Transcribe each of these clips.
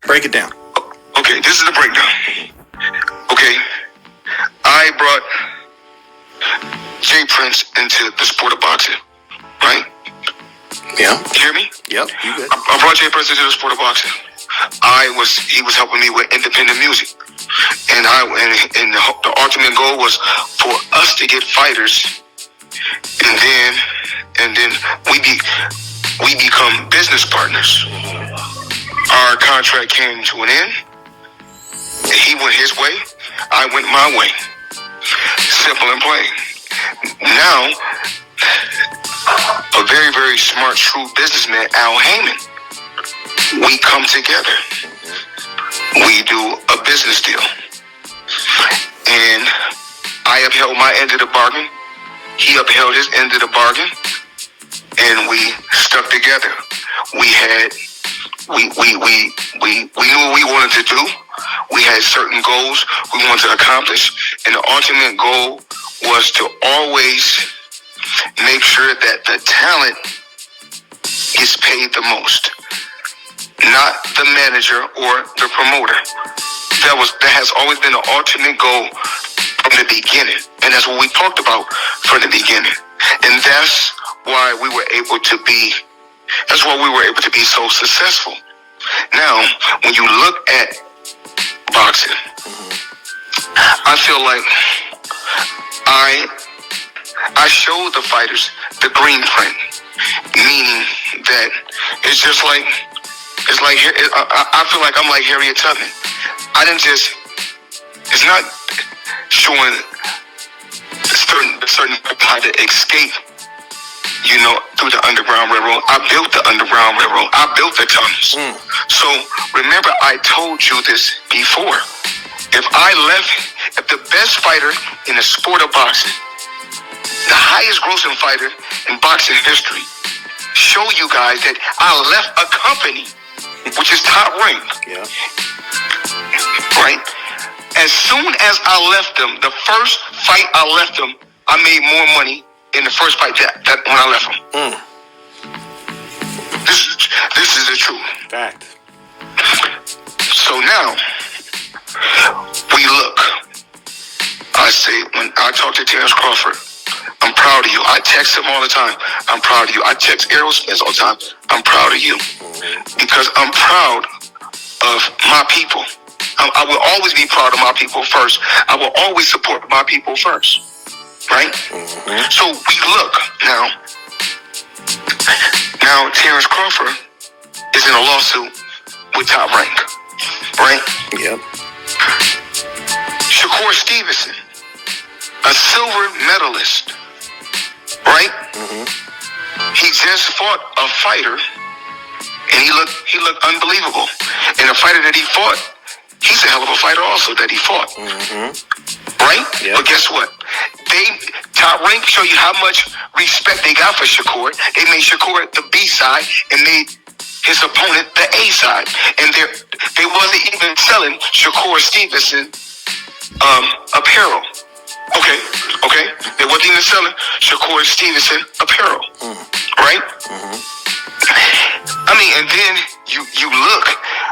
Break it down. Okay, this is the breakdown. Okay, I brought Jay Prince into the sport of boxing, right? Yeah. You hear me? Yep. You good? I brought Jay Prince into the sport of boxing. He was helping me with independent music, and the ultimate goal was for us to get fighters, and then we become business partners. Our contract came to an end. He went his way, I went my way. Simple and plain. Now, a very, very smart, shrewd businessman, Haymon, we come together. We do a business deal. And I upheld my end of the bargain. He upheld his end of the bargain. And we stuck together. We knew what we wanted to do. We had certain goals we wanted to accomplish. And the ultimate goal was to always make sure that the talent gets paid the most, not the manager or the promoter. That has always been the ultimate goal from the beginning, and that's what we talked about from the beginning. And that's why we were able to be so successful. Now, when you look at boxing, I feel like I show the fighters the green print, meaning that I feel like I'm like Harriet Tubman. It's not showing certain how to escape, through the Underground Railroad. I built the Underground Railroad. I built the tunnels. So remember, I told you this before. If the best fighter in the sport of boxing, the highest grossing fighter in boxing history, show you guys that I left a company which is top ranked. Yeah. Right? As soon as I left them, the first fight I left them, I made more money in the first fight that when I left them. This is the truth. Fact. So now we look. I say, when I talk to Terrence Crawford, I'm proud of you. I text him all the time. I'm proud of you. I text Errol Spence all the time. I'm proud of you. Because I'm proud of my people. I will always be proud of my people first. I will always support my people first. Right? So we look now. Now Terrence Crawford is in a lawsuit with Top Rank. Right? Yep. Shakur Stevenson, a silver medalist. Right? He just fought a fighter, and he looked unbelievable. And the fighter that he fought, he's a hell of a fighter also that he fought. Right? Yep. But guess what? Top Rank show you how much respect they got for Shakur. They made Shakur the B side and made his opponent the A side. And they wasn't even selling Shakur Stevenson apparel. Okay. They wasn't even selling Shakur Stevenson apparel. Right? I mean, and then you look,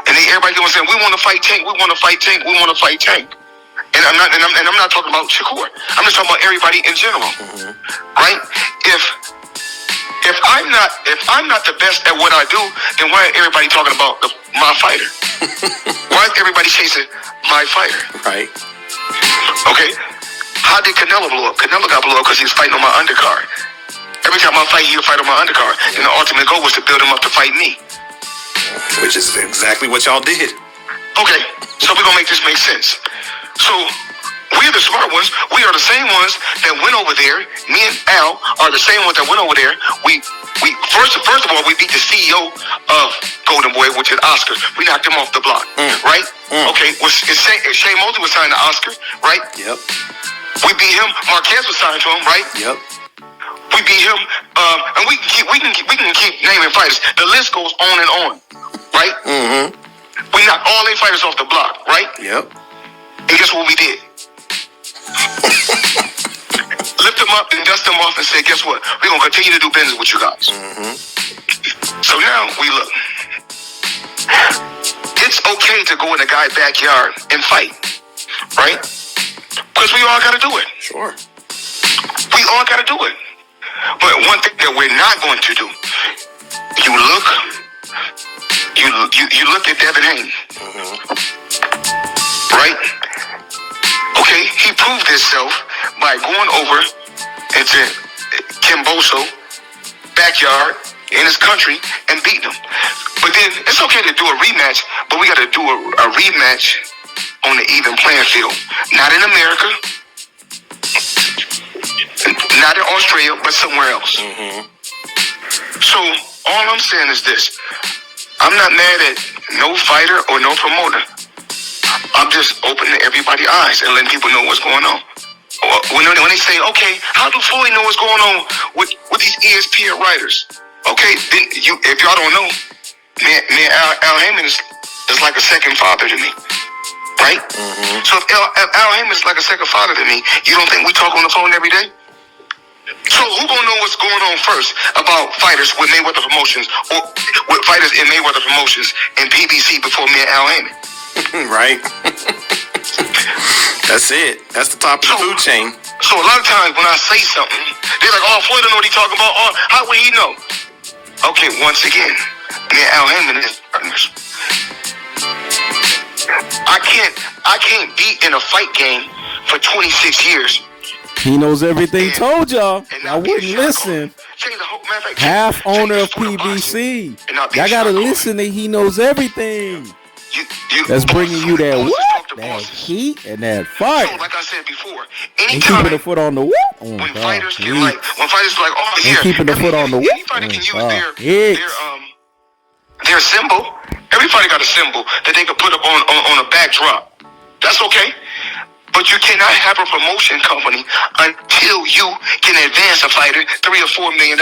and then everybody going saying, we want to fight Tank, we want to fight Tank, we want to fight Tank. And I'm not talking about Shakur. I'm just talking about everybody in general. Right? If I'm not the best at what I do, then why is everybody talking about my fighter? Why is everybody chasing my fighter? Right. Okay. How did Canelo blow up? Canelo got blow up because he was fighting on my undercard. Every time I fight, he would fight on my undercard. And the ultimate goal was to build him up to fight me. Which is exactly what y'all did. Okay, so we're going to make this make sense. So, we're the smart ones. We are the same ones that went over there. Me and Al are the same ones that went over there. We first of all, we beat the CEO of Golden Boy, which is Oscar. We knocked him off the block, right? Okay, Shane Mosley was signed to Oscar, right? Yep. We beat him. Marquez was signed to him, right? Yep. We beat him, and we can keep naming fighters. The list goes on and on, right? We knocked all 8 fighters off the block, right? Yep. And guess what we did? Lift them up and dust them off and say, guess what? We're gonna continue to do business with you guys. So now we look. It's okay okay to go in a guy's backyard and fight, right? Because we all got to do it. Sure. We all got to do it. But one thing that we're not going to do, you look at Devin Haney, right? Okay, he proved himself by going over into Kimboso backyard in his country and beating him. But then it's okay to do a rematch, but we got to do a rematch on the even playing field. Not in America, not in Australia, but somewhere else. So all I'm saying is this. I'm not mad at no fighter or no promoter. I'm just opening everybody's eyes and letting people know what's going on. When they say, okay, how do Floyd know what's going on with these ESPN writers? Okay, then if y'all don't know, me and Al Haymon is like a second father to me, right? So if Al Haymon is like a second father to me, you don't think we talk on the phone every day? So who gonna know what's going on first about fighters with Mayweather Promotions or with fighters in Mayweather Promotions and PBC before me and Al Haymon? Right. That's it. That's the top of the food chain. So a lot of times when I say something, they're like, oh, Floyd don't know what he's talking about. Oh, how would he know? Okay, once again, me and Al Haymon is partners. I can't be in a fight game for 26 years. He knows everything. Told y'all. I wouldn't listen. Half owner of PBC. Y'all gotta listen to He Knows Everything. That's bringing you that what? That heat and that fire. So, like I said before, and keeping the foot on the what? When fighters get like, oh, and keeping the foot on the what? Anybody can use their symbol. Everybody got a symbol that they can put up on a backdrop. That's okay. But you cannot have a promotion company until you can advance a fighter $3 or $4 million.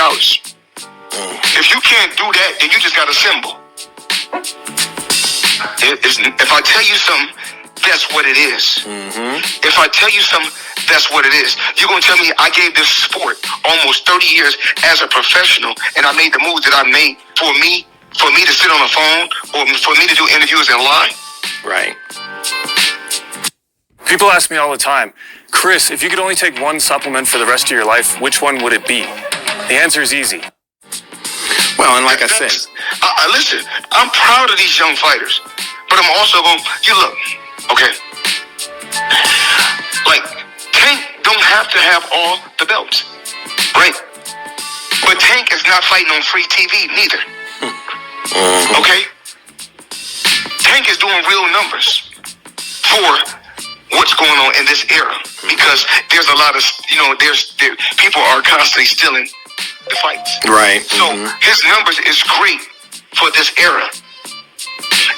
If you can't do that, then you just got a symbol. If I tell you something, that's what it is. If I tell you something, that's what it is. You're going to tell me I gave this sport almost 30 years as a professional, and I made the moves that I made for me to sit on the phone or for me to do interviews and lie? Right. People ask me all the time, Chris, if you could only take one supplement for the rest of your life, which one would it be? The answer is easy. Well, and like I said, listen, I'm proud of these young fighters, but I'm also going, look, okay, like, Tank don't have to have all the belts, right? But Tank is not fighting on free TV neither, okay? Tank is doing real numbers for what's going on in this era, because there's a lot of, people are constantly stealing the fights. Right. So his numbers is great for this era.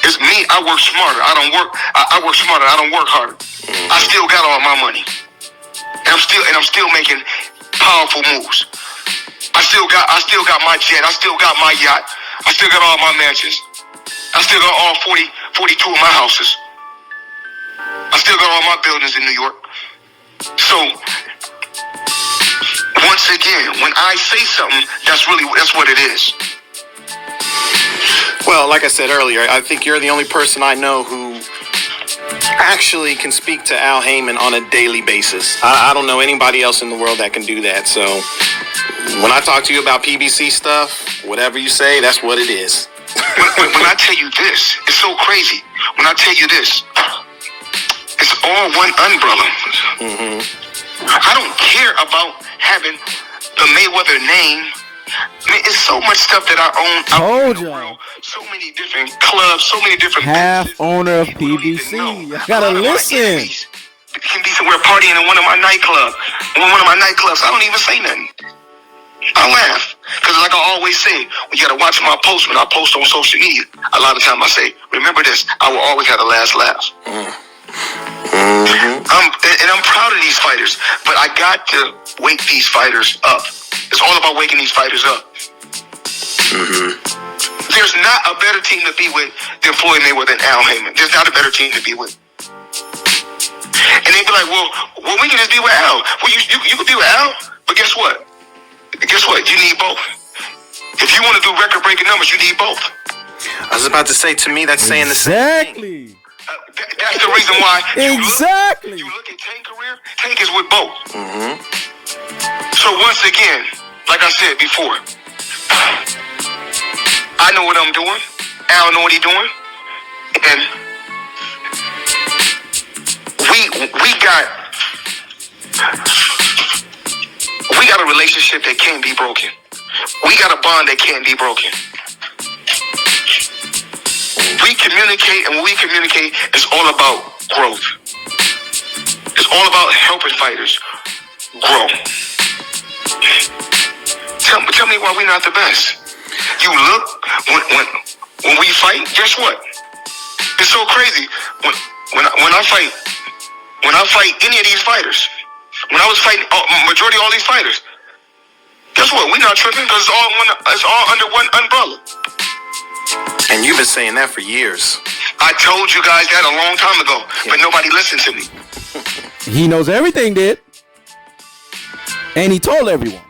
It's me, I work smarter. I work smarter, I don't work harder. I still got all my money. And I'm still making powerful moves. I still got my jet, I still got my yacht, I still got all my mansions. I still got all 42 of my houses. I still got all my buildings in New York. So, once again, when I say something, that's what it is. Well, like I said earlier, I think you're the only person I know who actually can speak to Al Haymon on a daily basis. I don't know anybody else in the world that can do that. So, when I talk to you about PBC stuff, whatever you say, that's what it is. when I tell you this, it's so crazy. When I tell you this, it's all one umbrella. I don't care about having the Mayweather name. I mean, it's so much stuff that I own. Told y'all. So many different clubs, so many different half businesses. owner of PBC. You gotta listen. It can be somewhere partying in one of my nightclubs. I don't even say nothing. I laugh. Because like I always say, you gotta watch my posts when I post on social media. A lot of times I say, remember this, I will always have the last laugh. I'm proud of these fighters, but I got to wake these fighters up. It's all about waking these fighters up. There's not a better team to be with than Floyd Mayweather and Al Haymon. There's not a better team to be with. And they be like, well, we can just be with Al. Well, you can be with Al, but guess what? You need both. If you want to do record-breaking numbers, you need both. I was about to say, to me, that's saying the same thing. Exactly. That's the reason why. Exactly. You look at Tank's career. Tank is with both. Mm-hmm. So once again, like I said before, I know what I'm doing. Al know what he's doing, and we got a relationship that can't be broken. We got a bond that can't be broken. We communicate, and when we communicate, it's all about growth. It's all about helping fighters grow. Tell me why we're not the best. You look when we fight. Guess what? It's so crazy. When I fight any of these fighters, when I was fighting majority of all these fighters, guess what? We're not tripping because it's all under one umbrella. And you've been saying that for years. I told you guys that a long time ago, but nobody listened to me. He knows everything, did. And he told everyone.